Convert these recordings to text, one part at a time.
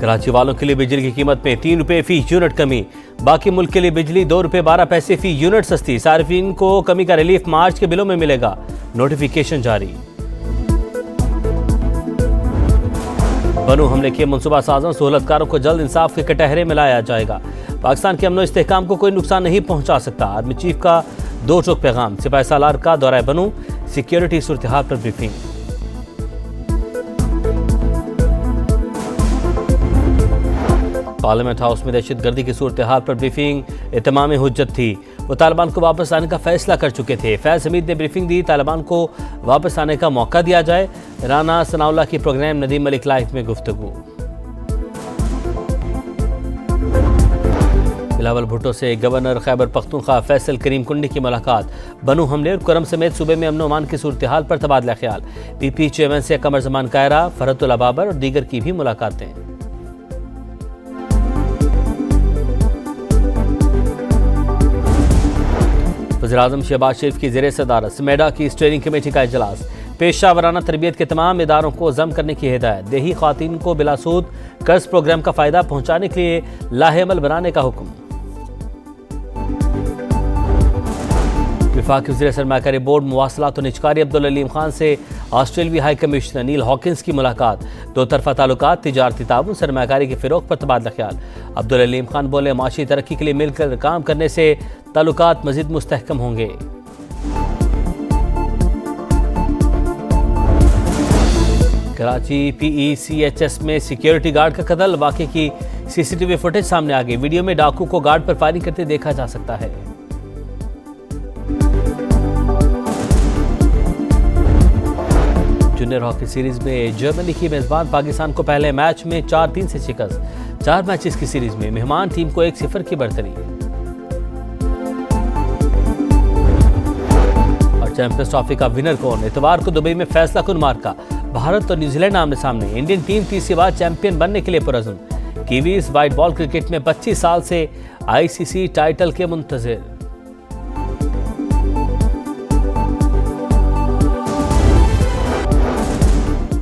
कराची वालों के लिए बिजली की कीमत में 3 रुपए फी यूनिट कमी। बाकी मुल्क के लिए बिजली 2 रुपए 12 पैसे फी यूनिट सस्ती। सार्फिन को कमी का रिलीफ मार्च के बिलों में मिलेगा, नोटिफिकेशन जारी। बनू हमले के मनसूबा साजों सहूलतकारों को जल्द इंसाफ के कटहरे में लाया जाएगा। पाकिस्तान के अमन इस्तेहकाम को कोई नुकसान नहीं पहुंचा सकता। आर्मी चीफ का 2 टोक पैगाम। सिपाही सालार का दौरा बनू, सिक्योरिटी सूरत हाल पर ब्रीफिंग। पार्लियामेंट हाउस में दहशत गर्दी की सूरत हाल पर ब्रीफिंग। इत्माम हुज्जत थी, वो तालिबान को वापस आने का फैसला कर चुके थे। फैज हमीद ने ब्रीफिंग दी, तालिबान को वापस आने का मौका दिया जाए। राना सनाउल्लाह की प्रोग्राम नदीम मलिक लाइफ में गुफ्तगू। बिलावल भुट्टो से गवर्नर खैबर पख्तूनख्वा फैसल करीम कुंडी की मुलाकात। बनू हमले और करम समेत सूबे में अमन अमान की सूरत हाल पर तबादला ख्याल। पीपी चेयरमैन से कमर जमान कायरा, फरहतुल्लाह बाबर और दीगर की भी मुलाकातें। वज़ीर-ए-आज़म शहबाज शरीफ की ज़ेरे सदारत स्मेडा की स्टीयरिंग कमेटी का इजलास। पेशा वराना तरबियत के तमाम इदारों को जम करने की हिदायत। देही ख़वातीन को बिलासूद कर्ज प्रोग्राम का फ़ायदा पहुँचाने के लिए लाहेअमल बनाने का हुक्म। वफाकी वज़ीर सरमाकारी बोर्ड मुवासलात और निजकारी अब्दुल अलीम खान से ऑस्ट्रेलियाई हाई कमिश्नर नील हॉकिंस की मुलाकात। 2 तरफ़ा ताल्लुकात, तिजारती ताउन, सरमाकारी की फ़रोग़ पर तबादला ख्याल। अब्दुल अलीम खान बोले, माशी तरक्की के लिए मिलकर काम करने से ताल्लुकात मज़ीद मुस्तहकम होंगे। कराची PECHS में सिक्योरिटी गार्ड का कत्ल। वाक़े की CCTV फुटेज सामने आ गई। वीडियो में डाकू को गार्ड पर फायरिंग करते देखा जा सकता है। जूनियर हॉकी सीरीज में जर्मनी की मेजबान पाकिस्तान को पहले मैच में 4-3 से शिकस्त। 4 मैचेस की सीरीज में मेहमान टीम को 1-0 की बढ़तरी। और चैंपियंस ट्रॉफी का विनर कौन? इतवार को दुबई में फैसला कुन मार्का। भारत और न्यूजीलैंड आमने सामने। इंडियन टीम तीसरी बार चैंपियन बनने के लिए पुरअज़्म। कीवीज व्हाइट बॉल क्रिकेट में 25 साल से ICC टाइटल के मुंतज़िर।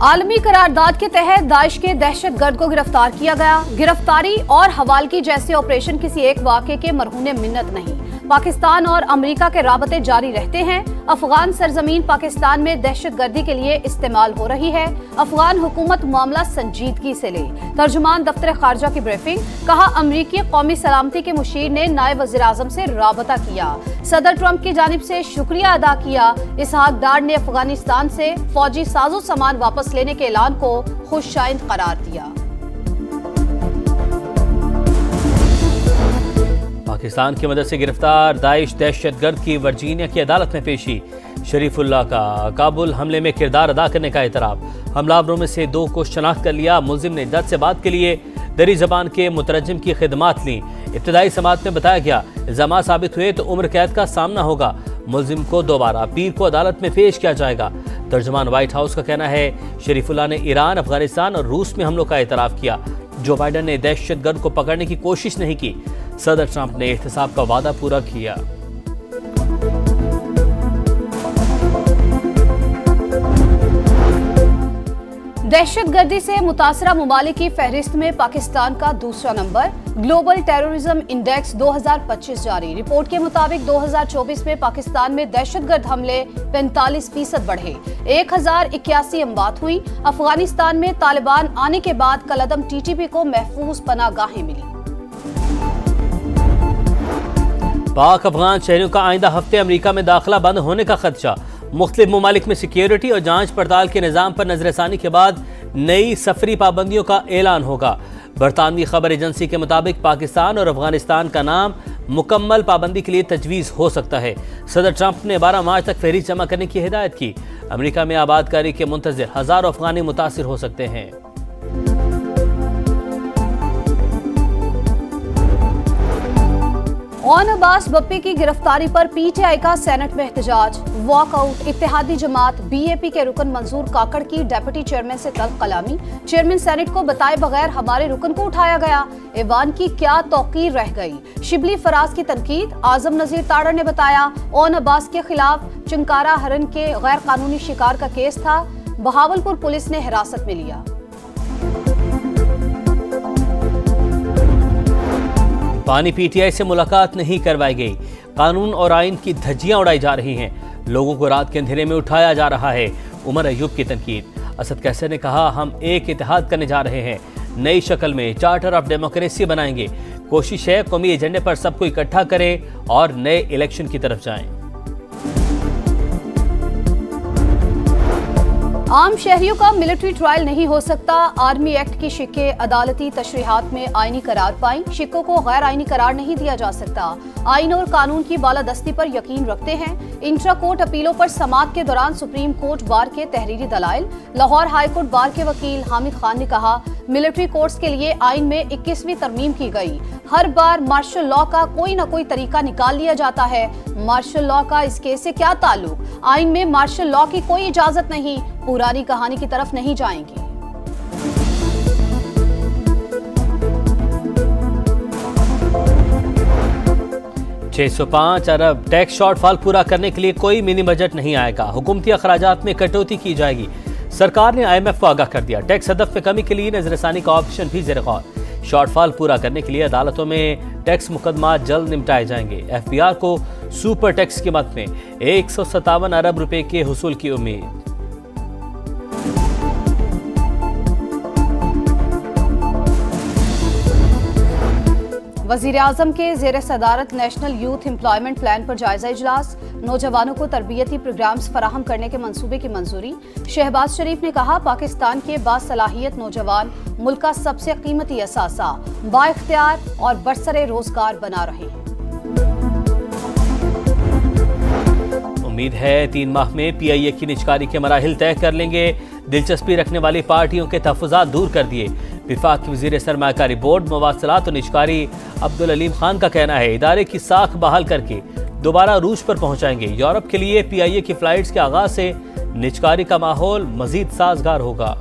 आलमी करारदाद के तहत दाइश के दहशतगर्द को गिरफ्तार किया गया। गिरफ्तारी और हवालगी जैसे ऑपरेशन किसी एक वाक़े के मरहूने मिन्नत नहीं। पाकिस्तान और अमेरिका के राबते जारी रहते हैं। अफगान सरजमीन पाकिस्तान में दहशतगर्दी के लिए इस्तेमाल हो रही है। अफगान हुकूमत मामला संजीदगी से ले। तर्जुमान दफ्तर खारजा की ब्रीफिंग। कहा, अमरीकी कौमी सलामती के मुशीर ने नायब वज़ीर-ए-आज़म से राबता किया। सदर ट्रंप की जानिब से शुक्रिया अदा किया। इसहाक डार ने अफगानिस्तान से फौजी साजो सामान वापस लेने के ऐलान को खुशआइंद करार दिया। पाकिस्तान की मदद से गिरफ्तार दाइश दहशतगर्द की वर्जीनिया की अदालत में पेशी। शरीफुल्लाह का काबुल हमले में किरदार अदा करने का एतराफ़। हमलावरों में से 2 को शनाख्त कर लिया। मुलजिम ने जज से बात के लिए दरी जबान के मुतरजम की खिदमात ली। इब्तदाई समात में बताया गया, इल्जामात साबित हुए तो उम्र कैद का सामना होगा। मुलजिम को दोबारा पीर को अदालत में पेश किया जाएगा। तर्जुमान व्हाइट हाउस का कहना है, शरीफुल्लाह ने ईरान, अफगानिस्तान और रूस में हमलों का एतराफ़ किया। जो बाइडन ने दहशतगर्द को पकड़ने की कोशिश नहीं की। सदर ट्रंप ने एहतसाब का वादा पूरा किया। दहशतगर्दी से मुतासरा ममालिक की फहरिस्त में पाकिस्तान का दूसरा नंबर। ग्लोबल टेररिज्म इंडेक्स 2025 जारी। रिपोर्ट के मुताबिक 2024 में पाकिस्तान में दहशतगर्द हमले 45% बढ़े। 1081 अमवात हुई। अफगानिस्तान में तालिबान आने के बाद कलअदम TTP को महफूज पनागाहें मिली। पाक अफगान शहरियों का आइंदा हफ्ते अमेरिका में दाखिला बंद होने का खदशा। मुख्तलिफ ममालिक में सिक्योरिटी और जांच पड़ताल के निज़ाम पर नजरसानी के बाद नई सफरी पाबंदियों का ऐलान होगा। बरतानवी खबर एजेंसी के मुताबिक पाकिस्तान और अफगानिस्तान का नाम मुकम्मल पाबंदी के लिए तजवीज़ हो सकता है। सदर ट्रंप ने 12 मार्च तक फहरिस्त जमा करने की हिदायत की। अमेरिका में आबादकारी के मुंतज़िर हज़ारों अफगानी मुतासिर हो सकते हैं। ओन अब्बास बप्पी की गिरफ्तारी पर PTI का सेनेट में एहतजाज। वॉकआउट। इत्तेहादी जमात BAP के रुकन मंजूर काकड़ की डेप्यूटी चेयरमैन से तल्ख कलामी। चेयरमैन सेनेट को बताए बगैर हमारे रुकन को उठाया गया। ऐवान की क्या तौकीर रह गई। शिबली फराज की तनकीद। आजम नजीर ताड़र ने बताया, ओन अब्बास के खिलाफ चिंकारा हरन के गैर कानूनी शिकार का केस था। बहावलपुर पुलिस ने हिरासत में लिया। पानी पीटीआई से मुलाकात नहीं करवाई गई। कानून और आइन की धज्जियां उड़ाई जा रही हैं। लोगों को रात के अंधेरे में उठाया जा रहा है। उमर अयूब की तनकीद। असद कैसर ने कहा, हम एक इत्तेहाद करने जा रहे हैं, नई शक्ल में चार्टर ऑफ डेमोक्रेसी बनाएंगे। कोशिश है कौमी एजेंडे पर सबको इकट्ठा करें और नए इलेक्शन की तरफ जाएं। आम शहरियों का मिलिट्री ट्रायल नहीं हो सकता। आर्मी एक्ट की शिक्के अदालती तशरीहात में आईनी करार पाई। शिक्कों को गैर आईनी करार नहीं दिया जा सकता। आइन और कानून की बालादस्ती पर यकीन रखते हैं। इंट्रा कोर्ट अपीलों पर समाअत के दौरान सुप्रीम कोर्ट बार के तहरीरी दलाइल। लाहौर हाई कोर्ट बार के वकील हामिद खान ने कहा, मिलिट्री कोर्ट्स के लिए आइन में 21वीं तरमीम की गई। हर बार मार्शल लॉ का कोई न कोई तरीका निकाल लिया जाता है। मार्शल लॉ का इस केस से क्या ताल्लुक? आइन में मार्शल लॉ की कोई इजाजत नहीं। पुरानी कहानी की तरफ नहीं जाएंगे। $605 अरब टैक्स शॉर्टफॉल पूरा करने के लिए कोई मिनी बजट नहीं आएगा। हुकूमती अखराजात में कटौती की जाएगी। सरकार ने IMF को आगाह कर दिया। टैक्स हदफ में कमी के लिए नजरसानी का ऑप्शन भी ज़ेर गौर। शॉर्टफॉल पूरा करने के लिए अदालतों में टैक्स मुकदमा जल्द निपटाए जाएंगे। FBR को सुपर टैक्स की मद में 157 अरब रुपए के हुसूल की उम्मीद। वजीर आजम के ज़ेर सदारत नेशनल यूथ एम्प्लॉयमेंट प्लान पर जायजा इजलास। नौजवानों को तरबियती प्रोग्राम्स फराहम करने के मंसूबे की मंजूरी। शहबाज शरीफ ने कहा, पाकिस्तान के बासलाहियत नौजवान मुल्क का सबसे कीमती असासा, बाइख्तियार और बरसरे रोजगार बना रहे हैं। उम्मीद है 3 माह में PIA की निजकारी के मराहिल तय कर लेंगे। दिलचस्पी रखने वाली पार्टियों के तहफ़्फ़ुज़ात दूर कर दिए। विफाक के वज़ीर सरमायाकारी बोर्ड मवासलात और निजकारी अब्दुल अलीम खान का कहना है, इदारे की साख बहाल करके दोबारा रूस पर पहुंचाएंगे। यूरोप के लिए PIA की फ्लाइट्स के आगाज से निजकारी का माहौल मजीद साजगार होगा।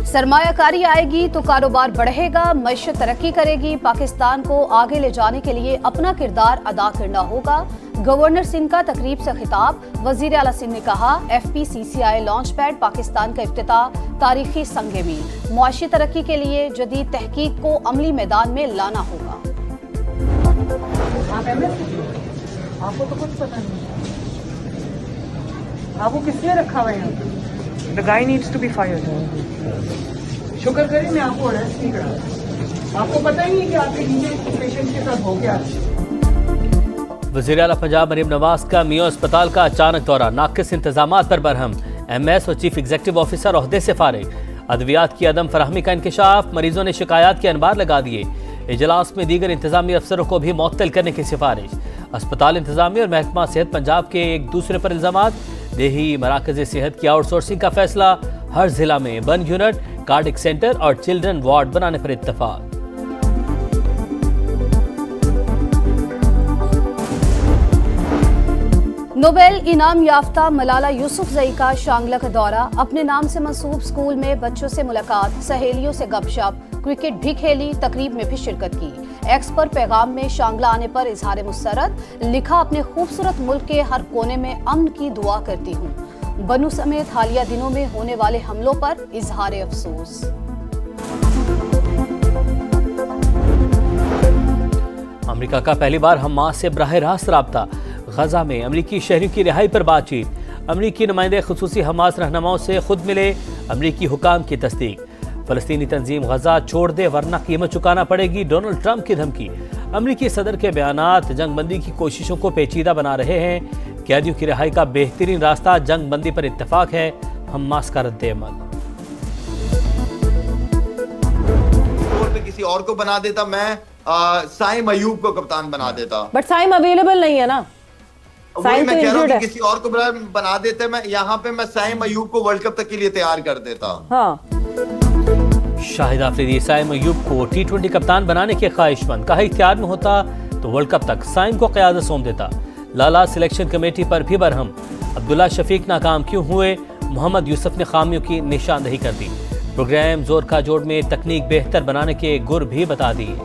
सरमायाकारी आएगी तो कारोबार बढ़ेगा, मईशत तरक्की करेगी। पाकिस्तान को आगे ले जाने के लिए अपना किरदार अदा करना होगा। गवर्नर सिंध का तकरीब से खिताब। वजीर आला सिंध ने कहा, FPCCI लॉन्च पैड पाकिस्तान का इफ्तिताह तारीखी संगे मील। मुआशी तरक्की के लिए जदीद तहकीक को अमली मैदान में लाना होगा। आपको तो कुछ पता नहीं, आपको किसने रखा हुआ है? The guy needs to be fired. शुक्र करें मैं आपको अरेस्ट नहीं करा। आपको पता ही नहीं कि आपके नीचे पेशेंट के साथ हो गया। वज़ीर आला पंजाब मरीम नवाज का मियो अस्पताल का अचानक दौरा। नाकिस इंतजामात पर बरहम। MS और चीफ एग्जीक्यूटिव ऑफिसर ओहदे से फारिग। अद्वियात की अदम फराहमी का इंकशाफ। मरीजों ने शिकायत के अनबार लगा दिए। इजलास में दीगर इंतजामी अफसरों को भी मुअत्तल करने की सिफारिश। अस्पताल इंतजामी और महकमा सेहत पंजाब के एक दूसरे पर इल्जामात। देही मराकज़ सेहत की आउटसोर्सिंग का फैसला। हर जिला में 1 यूनिट कार्डिक सेंटर और चिल्ड्रन वार्ड बनाने पर इत्तफाक। नोबेल इनाम याफ्ता मलाला यूसुफजई का शांगला का दौरा। अपने नाम से मंसूब स्कूल में बच्चों से मुलाकात, सहेलियों से गपशप, क्रिकेट भी खेली, तकरीब में भी शिरकत की। एक्स पर पैगाम में शांगला आने पर इजहार मुसरत लिखा, अपने खूबसूरत मुल्क के हर कोने में अमन की दुआ करती हूँ। बनू समेत हालिया दिनों में होने वाले हमलों पर इजहार अफसोस। अमेरिका का पहली बार हमास से बराह रास्त राब्ता। गजा में अमरीकी शहरियों की रिहाई पर बातचीत। अमरीकी नुमाइंदे खुसूसी हमास रहनुमाओं से खुद मिले। अमरीकी हुकाम की तस्दीक। फलस्तीनी तंजीम गजा छोड़ दे वरना कीमत चुकाना पड़ेगी, डोनाल्ड ट्रंप की धमकी। अमरीकी सदर के बयानात जंगबंदी की कोशिशों को पेचीदा बना रहे हैं। कैदियों की रिहाई का बेहतरीन रास्ता जंगबंदी पर इत्तफाक है। हमास का रद्द-ए-अमल। किसी और को बना देता, मैं साइम अयूब को कप्तान बना देता। बट साइम अवेलेबल नहीं है ना। वही मैं कह रहा हूँ कि किसी और को बना देते, मैं यहाँ पे मैं साइम अयूब को वर्ल्ड कप तक के लिए तैयार कर देता। हाँ। शाहिद आफरीदी साइम अयूब को T20 कप्तान बनाने के ख्वाहिशमंद। कहा, इख्तियार में होता तो वर्ल्ड कप तक साइम को क़यादत सौंप देता। लाला सिलेक्शन कमेटी पर भी बरहम। अब्दुल्ला शफीक नाकाम क्यों हुए? मोहम्मद यूसुफ ने खामियों की निशानदही कर दी। प्रोग्राम जोर का जोड़ में तकनीक बेहतर बनाने के गुर भी बता दिए।